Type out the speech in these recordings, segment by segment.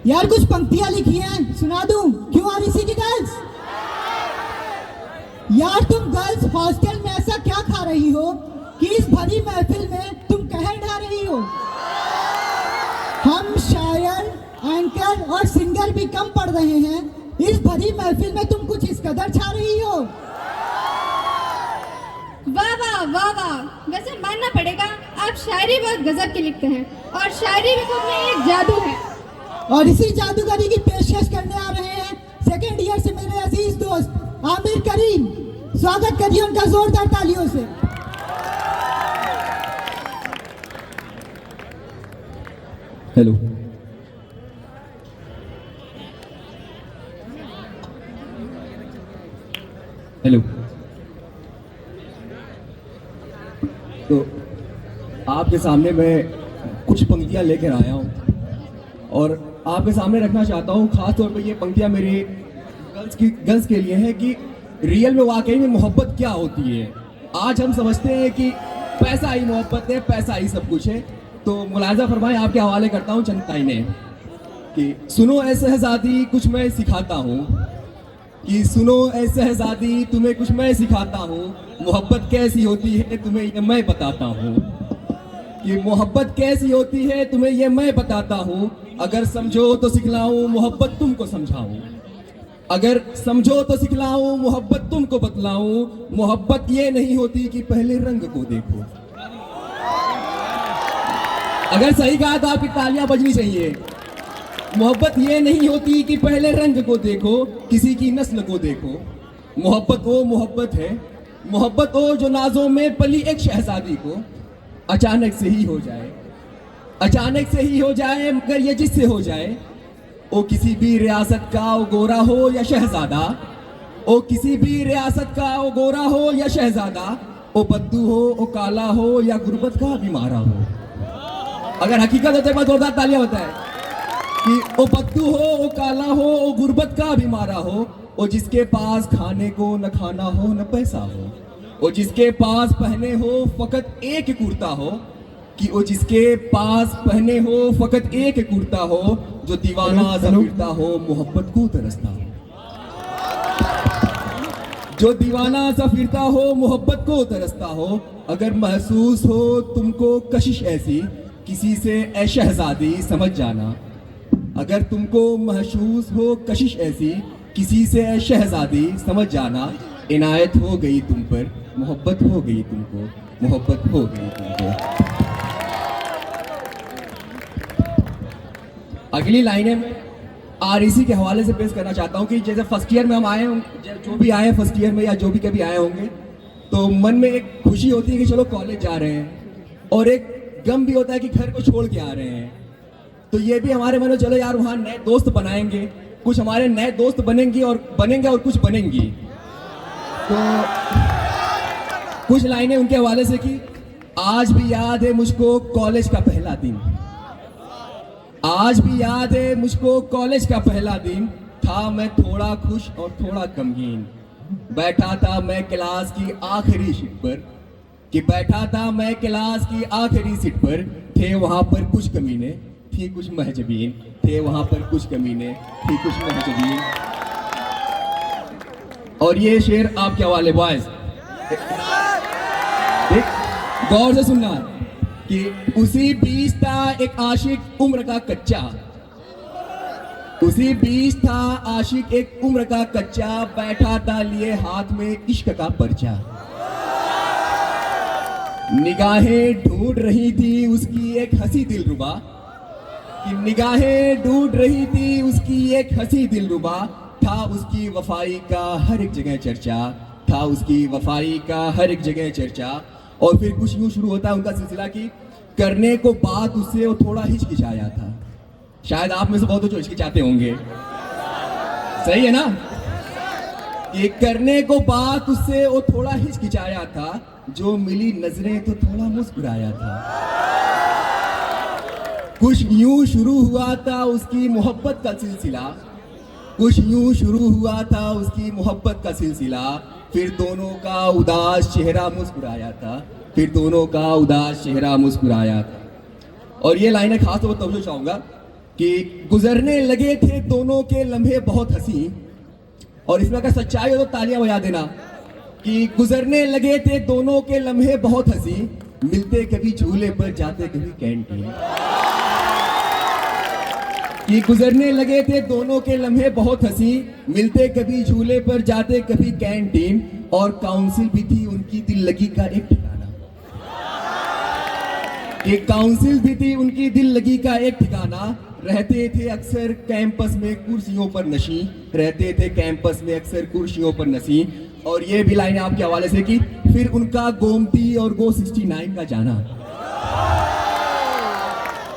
यार कुछ पंक्तियां लिखी हैं, सुना दूं? क्यों आरईसी की गर्ल्स? यार तुम गर्ल्स हॉस्टल में ऐसा क्या खा रही हो कि इस भरी महफिल में तुम कहर ढा रही हो? हम शायर, एंकर और सिंगर भी कम पढ़ रहे हैं, इस भरी महफिल में तुम कुछ इस कदर छा रही हो। वाह वाह वाह वाह, वैसे मानना पड़ेगा आप शायरी बहुत गजब की लिखते हैं और शायरी भी खुद में एक जादू है। और इसी जादूगरी की पेशकश करने आ रहे हैं सेकेंड ईयर से मेरे अजीज दोस्त आमिर करीम। स्वागत करिए उनका जोरदार तालियों से। Hello, hello. तो आपके सामने मैं कुछ पंक्तियां लेकर आया हूं और आपके सामने रखना चाहता हूं। खास तौर पे ये पंक्तियां मेरे गर्ल्स के लिए है कि रियल में वाकई में मोहब्बत क्या होती है। आज हम समझते हैं कि पैसा ही मोहब्बत है, पैसा ही सब कुछ है। तो मुलाजा फरमाएं, आपके हवाले करता हूं चंद लाइनें कि सुनो ऐ शहजादी कुछ मैं सिखाता हूँ, कि सुनो ऐ शहजादी तुम्हें कुछ मैं सिखाता हूँ। मोहब्बत कैसी होती है तुम्हें ये मैं बताता हूँ, कि मोहब्बत कैसी होती है तुम्हें ये मैं बताता हूँ। अगर समझो तो सिखलाऊं मोहब्बत तुमको समझाऊं, अगर समझो तो सिखलाऊं मोहब्बत तुमको बतलाऊं। मोहब्बत ये नहीं होती कि पहले रंग को देखो। अगर सही कहा तो आपकी तालियां बजनी चाहिए। मोहब्बत ये नहीं होती कि पहले रंग को देखो, किसी की नस्ल को देखो। मोहब्बत वो मोहब्बत है, मोहब्बत वो जो नाजों में पली एक शहजादी को अचानक से ही हो जाए, अचानक से ही हो जाए। मगर ये जिससे हो जाए, वो किसी भी रियासत का वो गोरा हो या शहजादा, वो किसी भी रियासत का वो गोरा हो या शहजादा, वो बद्दू हो वो काला हो या गुर्बत का बीमारा हो। अगर हकीकत होते बाद जोरदार तालियां होता है कि वो बद्दू हो वो काला हो वो गुर्बत का बीमारा हो। वो जिसके पास खाने को न खाना हो न पैसा हो, वो जिसके पास पहने हो फकत एक कुर्ता हो, कि वो जिसके पास पहने हो फकत एक कुर्ता हो। जो दीवाना सा फिरता हो मोहब्बत को तरसता हो, जो दीवाना सा फिरता हो मोहब्बत को तरसता हो। अगर महसूस हो तुमको कशिश ऐसी किसी से ऐ शहजादी समझ जाना, अगर तुमको महसूस हो कशिश ऐसी किसी से ऐ शहजादी समझ जाना। इनायत हो गई तुम पर मोहब्बत हो गई तुमको, मोहब्बत हो गई तुमको। अगली लाइनें मैं आरईसी के हवाले से पेश करना चाहता हूँ कि जैसे फर्स्ट ईयर में हम आए, जो भी आए फर्स्ट ईयर में या जो भी कभी आए होंगे, तो मन में एक खुशी होती है कि चलो कॉलेज जा रहे हैं, और एक गम भी होता है कि घर को छोड़ के आ रहे हैं। तो ये भी हमारे मन में चलो यार वहाँ नए दोस्त बनाएंगे, कुछ हमारे नए दोस्त बनेंगे और कुछ बनेंगी। तो कुछ लाइनें उनके हवाले से कि आज भी याद है मुझको कॉलेज का पहला दिन, आज भी याद है मुझको कॉलेज का पहला दिन। था मैं थोड़ा खुश और थोड़ा गमगीन, बैठा था मैं क्लास की आखिरी सीट पर, कि बैठा था मैं क्लास की आखिरी सीट पर। थे वहां पर कुछ कमीने थी कुछ महजबीन, थे वहां पर कुछ कमीने थी कुछ महजबीन। और ये शेर आपके हवाले बॉयज, गौर से सुनना कि उसी बीच था एक आशिक उम्र का कच्चा, उसी बीच था आशिक एक उम्र का कच्चा। बैठा था लिए हाथ में इश्क का पर्चा, निगाहें ढूंढ रही थी उसकी एक हंसी दिलरुबा, कि निगाहें ढूंढ रही थी उसकी एक हंसी दिलरुबा। था उसकी वफाई का हर एक जगह चर्चा, था उसकी वफाई का हर एक जगह चर्चा। और फिर कुछ यूं शुरू होता है उनका सिलसिला कि करने को बात उससे वो थोड़ा हिचकिचाया था। शायद आप में से बहुत जो हिचकिचाते होंगे, सही है ना, कि करने को बात उससे वो थोड़ा हिचकिचाया था। जो मिली नजरें तो थोड़ा मुस्कुराया था। कुछ यूं शुरू हुआ था उसकी मोहब्बत का सिलसिला, कुछ यूं शुरू हुआ था उसकी मोहब्बत का सिलसिला। फिर दोनों का उदास चेहरा मुस्कुराया था, फिर दोनों का उदास चेहरा मुस्कुराया था। और ये लाइनें खास तौर पर तवज्जो चाहूंगा कि गुजरने लगे थे दोनों के लम्हे बहुत हंसी, और इसमें अगर सच्चाई हो तो तालियां बजा देना, कि गुजरने लगे थे दोनों के लम्हे बहुत हंसी, मिलते कभी झूले पर जाते कभी कैंटीन। कि गुजरने लगे थे दोनों के लम्हे बहुत हंसी, मिलते कभी झूले पर जाते कभी कैंटीन, और काउंसिल भी थी उनकी दिल लगी का एक ठिकाना। कि काउंसिल भी थी उनकी दिल लगी का एक ठिकाना, रहते थे अक्सर कैंपस में कुर्सियों पर नशी, रहते थे कैंपस में अक्सर कुर्सियों पर नशी। और ये भी लाइन आपके हवाले से कि फिर उनका गोमती और गो 69 का जाना,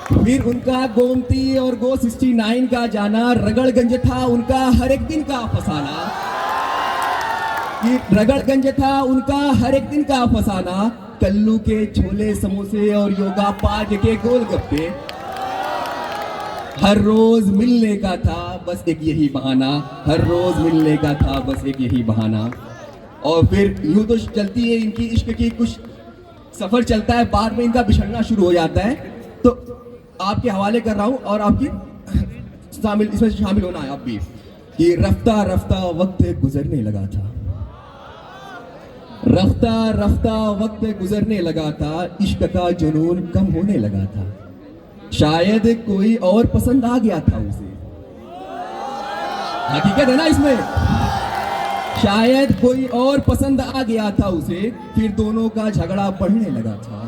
फिर उनका गोमती और गो 69 का जाना, रगड़गंज था उनका हर एक दिन का फसाना। कि रगड़गंज था उनका हर एक दिन का फसाना, कल्लू के छोले समोसे और योगा पार्क के गोलगप्पे, हर रोज मिलने का था बस एक यही बहाना, हर रोज मिलने का था बस एक यही बहाना। और फिर यूं तो चलती है इनकी इश्क की कुछ सफर चलता है, बाद में इनका बिछड़ना शुरू हो जाता है। तो आपके हवाले कर रहा हूं और आपकी इसमें शामिल होना है आप भी, कि रफ्ता रफ्ता वक्त गुजरने लगा था, रफ्ता रफ्ता वक्त गुजरने लगा था, इश्क का जुनून कम होने लगा था, शायद कोई और पसंद आ गया था उसे। हकीकत है ना इसमें, शायद कोई और पसंद आ गया था उसे, फिर दोनों का झगड़ा बढ़ने लगा था।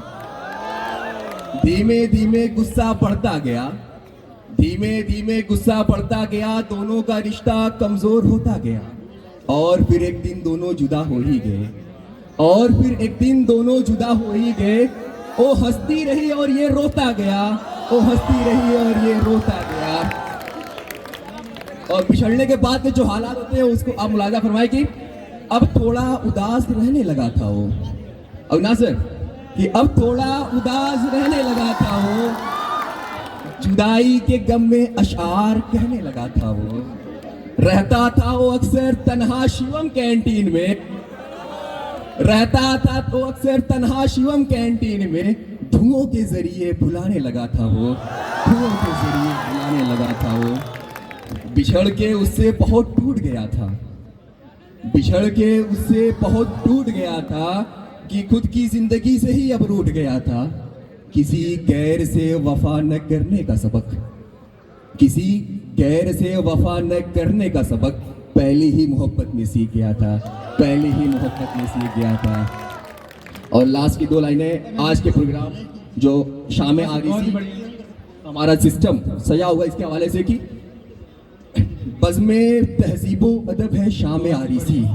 धीमे धीमे गुस्सा बढ़ता गया, धीमे धीमे गुस्सा बढ़ता गया, दोनों का रिश्ता कमजोर होता गया, और फिर एक दिन दोनों जुदा हो ही गए, और फिर एक दिन दोनों जुदा हो ही गए। वो हंसती रही और ये रोता गया, वो हंसती रही और ये रोता गया। और बिछड़ने के बाद के जो हालात होते हैं उसको आप मुलाजा फरमाए कि अब थोड़ा उदास रहने लगा था वो, और ना सर कि अब थोड़ा उदास रहने लगा था वो, जुदाई के गम में अशार कहने लगा था वो, रहता था वो अक्सर तन्हा शिवम कैंटीन में, रहता था तो अक्सर तन्हा शिवम कैंटीन में, धुओं के जरिए भुलाने लगा था वो, धुओं के जरिए भुलाने लगा था वो। बिछड़ के उससे बहुत टूट गया था, बिछड़ के उससे बहुत टूट गया था, कि खुद की जिंदगी से ही अब रूठ गया था। किसी गैर से वफा न करने का सबक, किसी गैर से वफा न करने का सबक पहली ही मोहब्बत में सीख गया था, पहली ही मोहब्बत में सीख गया था। और लास्ट की दो लाइनें आज के प्रोग्राम जो शामें आ रही थी, हमारा सिस्टम सजा हुआ इसके हवाले से कि बज़्मे तहजीबो अदब है शामें आ रही सी,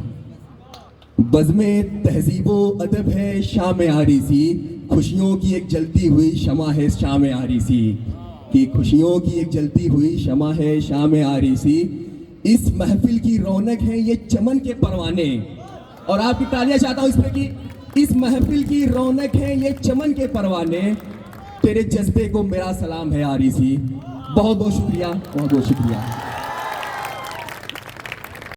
बज़्मे तहजीबो अदब है शामें आ रही सी, खुशियों की एक जलती हुई शमा है शामें आ रही सी, कि खुशियों की एक जलती हुई शमा है शामें आ रही सी। इस महफिल की रौनक है ये चमन के परवाने, और आपकी तालियां चाहता हूं इसमें कि इस महफिल की रौनक है ये चमन के परवाने, तेरे जज्बे को मेरा सलाम है आरिसी। बहुत बहुत शुक्रिया, बहुत बहुत शुक्रिया।